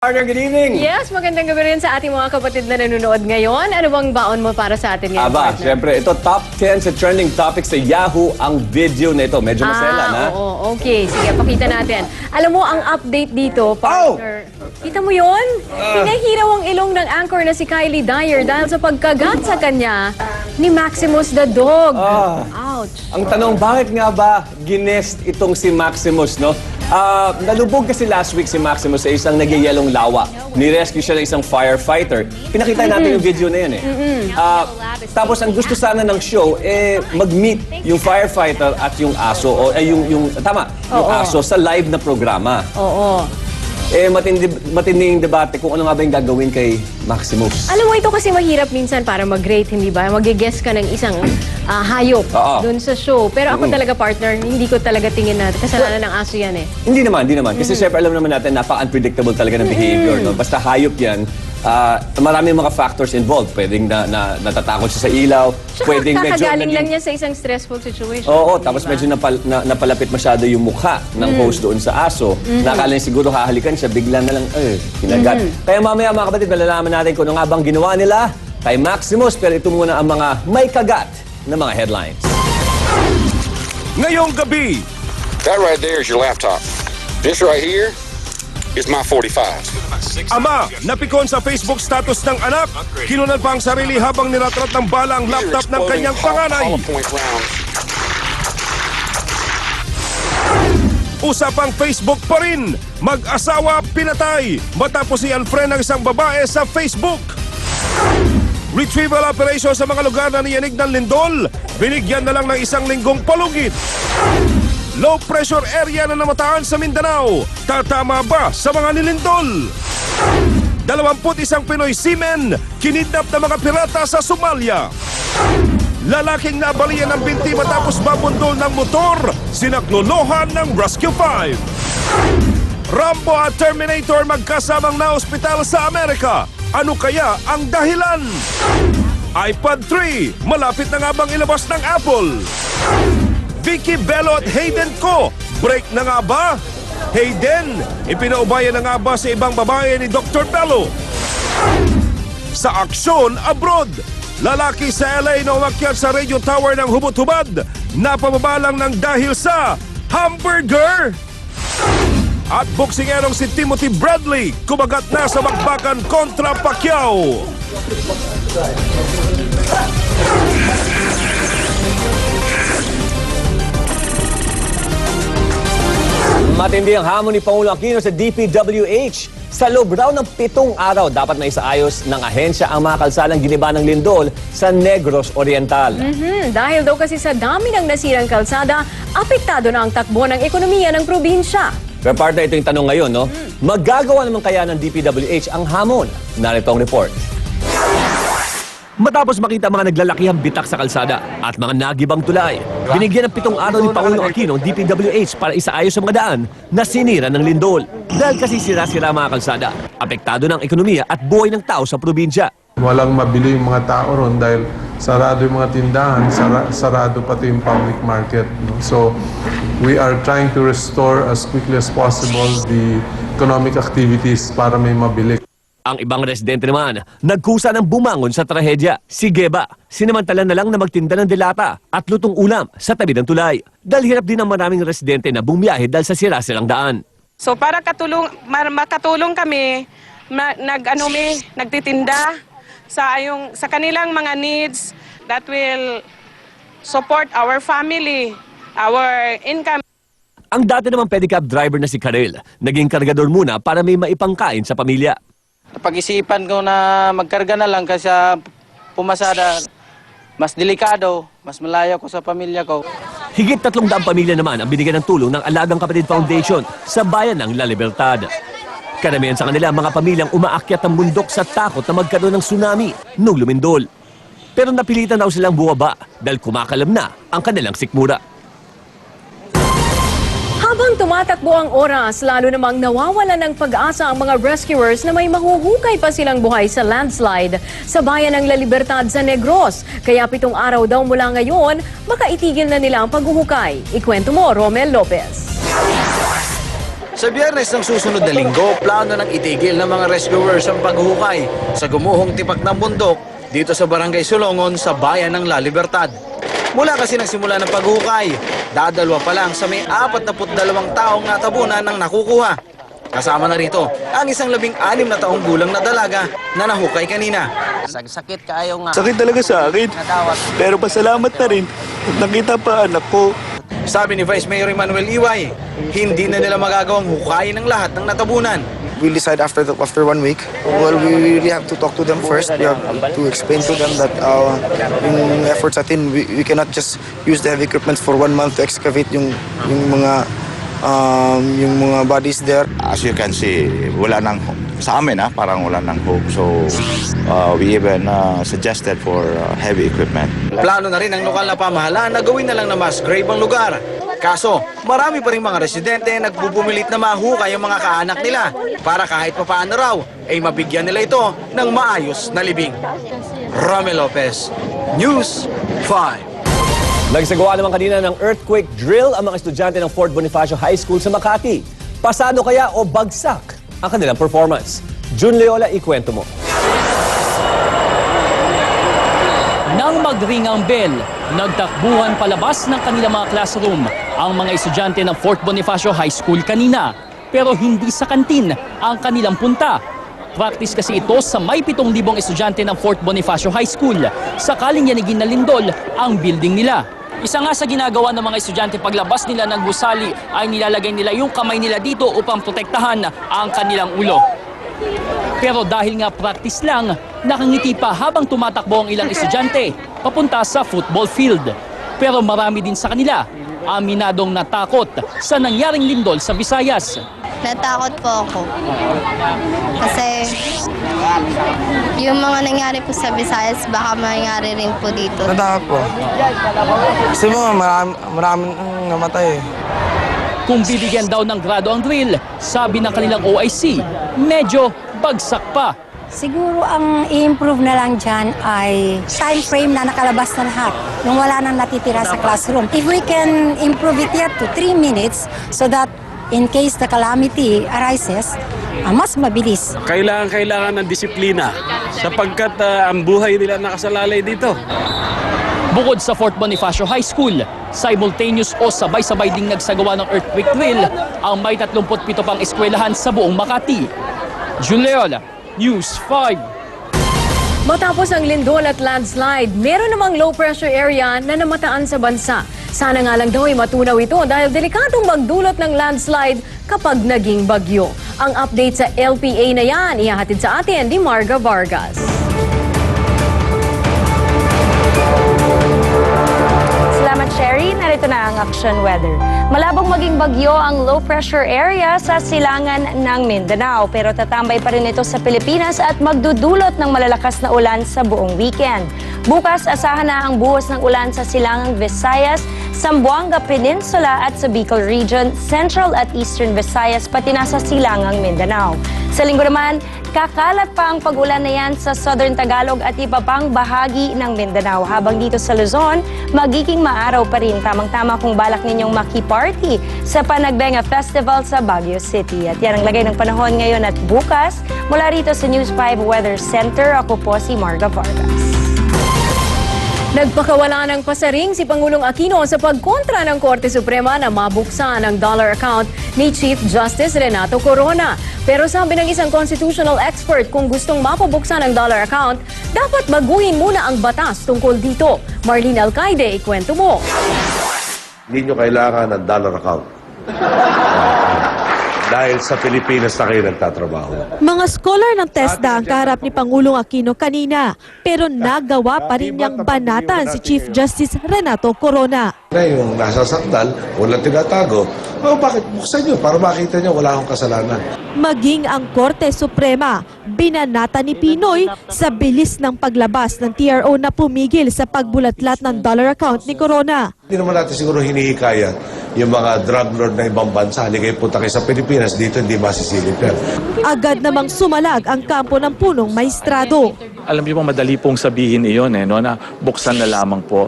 Partner, good evening! Yes, magandang gabi rin sa ating mga kapatid na nanonood ngayon. Ano bang baon mo para sa atin ngayon, partner? Siyempre, ito top 10 sa trending topics sa Yahoo ang video na ito. Medyo masela, na? Oo, okay. Sige, pakita natin. Alam mo, ang update dito, partner. Kita mo yun? Pinahiraw ang ilong ng anchor na si Kylie Dyer dahil sa pagkagat sa kanya ni Maximus the Dog. Ouch. Ang tanong, bakit nga ba ginest itong si Maximus, no? Nalubog kasi last week si Maximus sa isang nagyayelong lawa. Nirescue siya ng isang firefighter. Pinakita natin yung video na yun eh. Tapos ang gusto sana ng show, mag-meet yung firefighter at yung aso, yung aso sa live na programa. Oo. Matinding debate kung ano nga ba yung gagawin kay Maximus. Alam mo, ito kasi mahirap minsan para mag-rate, hindi ba? Mag-guess ka ng isang hayop dun sa show. Pero ako talaga, partner, hindi ko talaga tingin na kasalanan ng aso yan eh. Hindi naman. Kasi syempre alam naman natin, napaka-unpredictable talaga ng behavior. No? Basta hayop yan, maraming mga factors involved. Pwedeng natatakot siya sa ilaw. Pwedeng medyo kakagaling lang niya sa isang stressful situation. Oo, tapos medyo napalapit masyado yung mukha ng host doon sa aso. Nakala niya siguro hahalikan siya, bigla na lang, kinagat. Kaya mamaya mga kapatid, malalaman natin kung ano nga bang ginawa nila kay Maximus. Pero ito muna ang mga may kagat na mga headlines. Ngayong gabi, That right there is your laptop. This right here is my 45. ama napikon sa Facebook status ng anak, kinunal pa ang sarili habang niratrat ng bala ang laptop ng kanyang panganay. Point round. Usapang Facebook pa rin, mag-asawa pinatay matapos i-unfriend ng isang babae sa Facebook. Retrieval operation sa mga lugar na niyanig ng lindol, binigyan na lang ng isang linggong palugit. Low pressure area na namataan sa Mindanao, tatama ba sa mga nilindol? 21 Pinoy seamen, kinidnap ng mga pirata sa Somalia. Lalaking nabalian ng binti matapos mabundol ng motor, sinaklolohan ng Rescue 5. Rambo at Terminator magkasamang na ospital sa Amerika. Ano kaya ang dahilan? iPad 3, malapit na nga bang ilabas ng Apple? Vicky Bello at Hayden Ko, break na nga ba? Hayden, ipinaubayan na nga ba sa ibang babae ni Dr. Bello? Sa aksyon abroad, lalaki sa LA na umakyat sa radio tower ng hubot-hubad, napababalang ng dahil sa hamburger. At boksingerong si Timothy Bradley, kumagat na sa bakbakan kontra Pacquiao. Matindi ang hamon ni Pangulo Aquino sa DPWH. Sa loob raw ng 7 araw, dapat na isaayos ng ahensya ang mga kalsadang giniba ng lindol sa Negros Oriental. Dahil daw kasi sa dami ng nasirang kalsada, apektado na ang takbo ng ekonomiya ng probinsya. Pero partner, ito yung tanong ngayon, no? Magagawa naman kaya ng DPWH ang hamon? Narito ang report. Matapos makita mga naglalakihang bitak sa kalsada at mga nagibang tulay, binigyan ng 7 araw ni Pangulo Aquino ang DPWH para isaayos ang mga daan na sinira ng lindol. Dahil kasi sira-sira mga kalsada, apektado ng ekonomiya at buhay ng tao sa probinsya. Walang mabili yung mga tao ron dahil sarado yung mga tindahan, sarado pati yung public market. No? So, we are trying to restore as quickly as possible the economic activities para may mabili. Ang ibang residente naman, nagkusa ng bumangon sa trahedya. Si Geba, sinamantala na lang na magtinda ng delata at lutong ulam sa tabi ng tulay. Dahil hirap din ang maraming residente na bumiyahe dahil sa sira-sirang daan. So para makatulong kami, nagtitinda sa kanilang mga needs that will support our family, our income. Ang dati namang pedicab driver na si Karel, naging kargador muna para may maipangkain sa pamilya. Pag-isipan ko na magkarga na lang kasi pumasada, mas delikado, mas malayo ko sa pamilya ko. Higit 300 pamilya naman ang binigyan ng tulong ng Alagang Kapatid Foundation sa bayan ng La Libertad. Karamihan sa kanila mga pamilyang umaakyat ang bundok sa takot na magkaroon ng tsunami nung lumindol. Pero napilitan daw silang buwaba dahil kumakalam na ang kanilang sikmura. Habang tumatakbo ang oras, lalo namang nawawala ng pag-asa ang mga rescuers na may mahuhukay pa silang buhay sa landslide sa bayan ng La Libertad sa Negros. Kaya 7 araw daw mula ngayon, makaitigil na nila ang paghuhukay. Ikwento mo, Romel Lopez. Sa Biyernes ng susunod na linggo, plano ng itigil ng mga rescuers ang paghukay sa gumuhong tipak ng bundok dito sa Barangay Sulongon sa bayan ng La Libertad. Mula kasi nagsimula ng paghukay, dadalwa pa lang sa may 42 taong natabunan ng nakukuha. Kasama na rito ang isang 16 na taong gulang na dalaga na nahukay kanina. Sakit kayo nga. Sakit talaga sa akin. Pero pasalamat na rin. Nakita pa anak ko. Sabi ni Vice Mayor Emmanuel Iway, hindi na nila magagawang hukayin ng lahat ng natabunan. We'll decide after 1 week. Well, we really have to talk to them first. We have to explain to them that yung efforts natin, we cannot just use the heavy equipment for 1 month to excavate yung mga bodies there. As you can see, wala nang sa amin parang wala nang hope. So we even suggested for heavy equipment. Plano na rin ng lokal na pamahalaan na gawin na lang na mass grave ang lugar. Kaso, marami pa rin mga residente nagbubumilit na mahukay ang mga kaanak nila para kahit papaano raw ay mabigyan nila ito ng maayos na libing. Romel Lopez, News 5. Nagsagawa naman kanina ng earthquake drill ang mga estudyante ng Fort Bonifacio High School sa Makati. Pasado kaya o bagsak ang kanilang performance? Jun Leola, ikwento mo. Nang magring ang bell, nagtakbuhan palabas ng kanilang mga classroom ang mga estudyante ng Fort Bonifacio High School kanina. Pero hindi sa kantin ang kanilang punta. Practice kasi ito sa may 7,000 estudyante ng Fort Bonifacio High School. Sakaling yanigin na lindol ang building nila. Isa nga sa ginagawa ng mga estudyante paglabas nila ng gusali ay nilalagay nila yung kamay nila dito upang protektahan ang kanilang ulo. Pero dahil nga practice lang, nakangiti pa habang tumatakbo ang ilang estudyante papunta sa football field. Pero marami din sa kanila aminadong natakot sa nangyaring lindol sa Visayas. Natakot po ako. Kasi yung mga nangyari po sa Visayas, baka mangyari rin po dito. Natakot po. Kasi maraming namatay. Kung bibigyan daw ng grado ang drill, sabi ng kanilang OIC, medyo bagsak pa. Siguro ang i-improve na lang dyan ay time frame na nakalabas na lahat. Yung wala nang natitira sa classroom. If we can improve it yet to 3 minutes so that in case the calamity arises, mas mabilis. Kailangan ng disiplina sapagkat ang buhay nila nakasalalay dito. Bukod sa Fort Bonifacio High School, simultaneous o sabay-sabay ding nagsagawa ng earthquake drill ang may 37 pang eskwelahan sa buong Makati. Juleola, News 5. Matapos ang lindol at landslide, meron namang low pressure area na namataan sa bansa. Sana nga lang daw ay matunaw ito dahil delikadong magdulot ng landslide kapag naging bagyo. Ang update sa LPA na yan, ihahatid sa atin ni Marga Vargas. Salamat, Sherry. Narito na ang action weather. Malabong maging bagyo ang low pressure area sa silangan ng Mindanao pero tatambay pa rin ito sa Pilipinas at magdudulot ng malalakas na ulan sa buong weekend. Bukas, asahan na ang buhos ng ulan sa silangang Visayas, Zamboanga Peninsula at sa Bicol Region, Central at Eastern Visayas pati na sa silangang Mindanao. Sa linggo naman, kakalat pa ang pag-ulan na yan sa Southern Tagalog at iba pang bahagi ng Mindanao. Habang dito sa Luzon, magiging maaraw pa rin. Tamang-tama kung balak ninyong makiparty sa Panagbenga Festival sa Baguio City. At yan ang lagay ng panahon ngayon at bukas. Mula rito sa News 5 Weather Center, ako po si Marga Vargas. Nagpakawala ng pasaring si Pangulong Aquino sa pagkontra ng Korte Suprema na mabuksan ang dollar account ni Chief Justice Renato Corona. Pero sabi ng isang constitutional expert, kung gustong mapabuksan ang dollar account, dapat baguhin muna ang batas tungkol dito. Marlene Alcaide, ikwento mo. Hindi nyo kailangan ng dollar account. Dahil sa Pilipinas na kayo nagtatrabaho. Mga scholar ng TESDA ang kaharap ni Pangulong Aquino kanina, pero nagawa pa rin niyang banatan si Chief Justice Renato Corona. Yung nasa sandal, walang tinatago, bakit buksan nyo para makita nyo wala akong kasalanan. Maging ang Korte Suprema, binanata ni Pinoy sa bilis ng paglabas ng TRO na pumigil sa pagbulatlat ng dollar account ni Corona. Hindi naman natin siguro hinihikayat yung mga drug lord na ibang bansa. Haligay punta kayo sa Pilipinas, dito hindi masisilip yan. Agad namang sumalag ang kampo ng punong maestrado. alam niyo po, madali pong sabihin iyon no, na buksan na lamang po.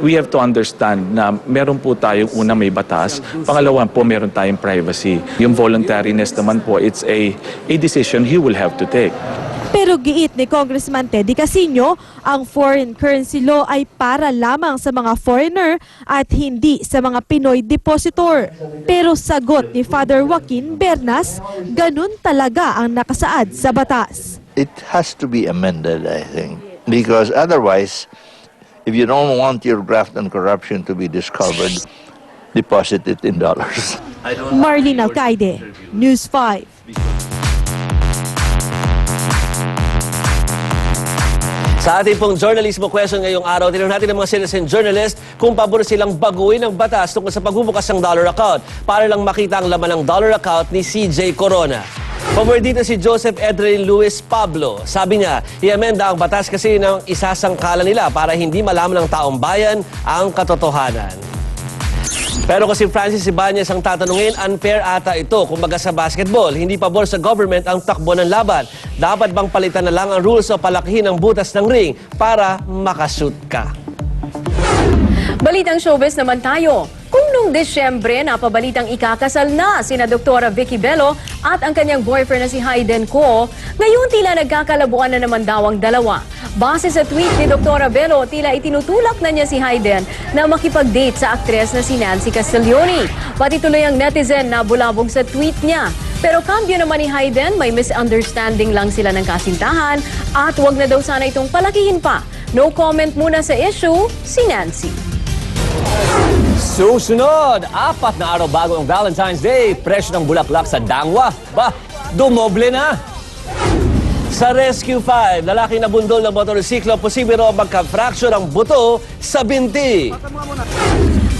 We have to understand na meron po tayong una may batas, pangalawa po meron tayong privacy. Yung voluntariness naman po, it's a decision he will have to take. Pero giit ni Congressman Teddy Casino, ang foreign currency law ay para lamang sa mga foreigner at hindi sa mga Pinoy depositor. Pero sagot ni Father Joaquin Bernas, ganun talaga ang nakasaad sa batas. It has to be amended, I think, because otherwise, if you don't want your graft and corruption to be discovered, deposit it in dollars. Marlene Alcaide, News 5. Sa ating pong journalismo question ngayong araw, tinanong natin ng mga citizen journalist kung pabor silang baguhin ang batas tungkol sa pagbubukas ng dollar account para lang makita ang laman ng dollar account ni CJ Corona. Pabor dito si Joseph Edrin Luis Pablo. Sabi niya, i-amenda ang batas kasi ng isasangkalan nila para hindi malaman ng taong bayan ang katotohanan. Pero kasi Francis Ibanez ang tatanungin, unfair ata ito. Kumbaga sa basketball, hindi pabor sa government ang takbo ng laban. Dapat bang palitan na lang ang rules o palakihin ang butas ng ring para makashoot ka? Balitang showbiz naman tayo. Kung noong Desyembre napabalitang ikakasal na sina Doktora Vicky Bello at ang kanyang boyfriend na si Hayden Ko, ngayon tila nagkakalabuan na naman daw ang dalawa. Base sa tweet ni Doktora Bello, tila itinutulak na niya si Hayden na makipag-date sa aktres na si Nancy Castiglione. Pati tuloy ang netizen na bulabog sa tweet niya. Pero kambyo naman ni Hayden, may misunderstanding lang sila ng kasintahan at wag na daw sana itong palakihin pa. No comment muna sa issue, si Nancy. Susunod, 4 na araw bago ang Valentine's Day, presyo ng bulaklak sa Dangwa. Dumoble na! Sa Rescue 5, lalaking nabundol ng motorsiklo, posible raw magka-fracture ang buto sa binti.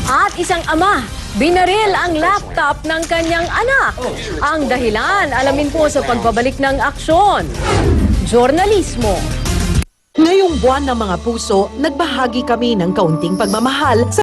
At isang ama, binaril ang laptop ng kanyang anak. Ang dahilan, alamin po sa pagbabalik ng aksyon. Journalismo. Ngayong buwan ng mga puso, nagbahagi kami ng kaunting pagmamahal sa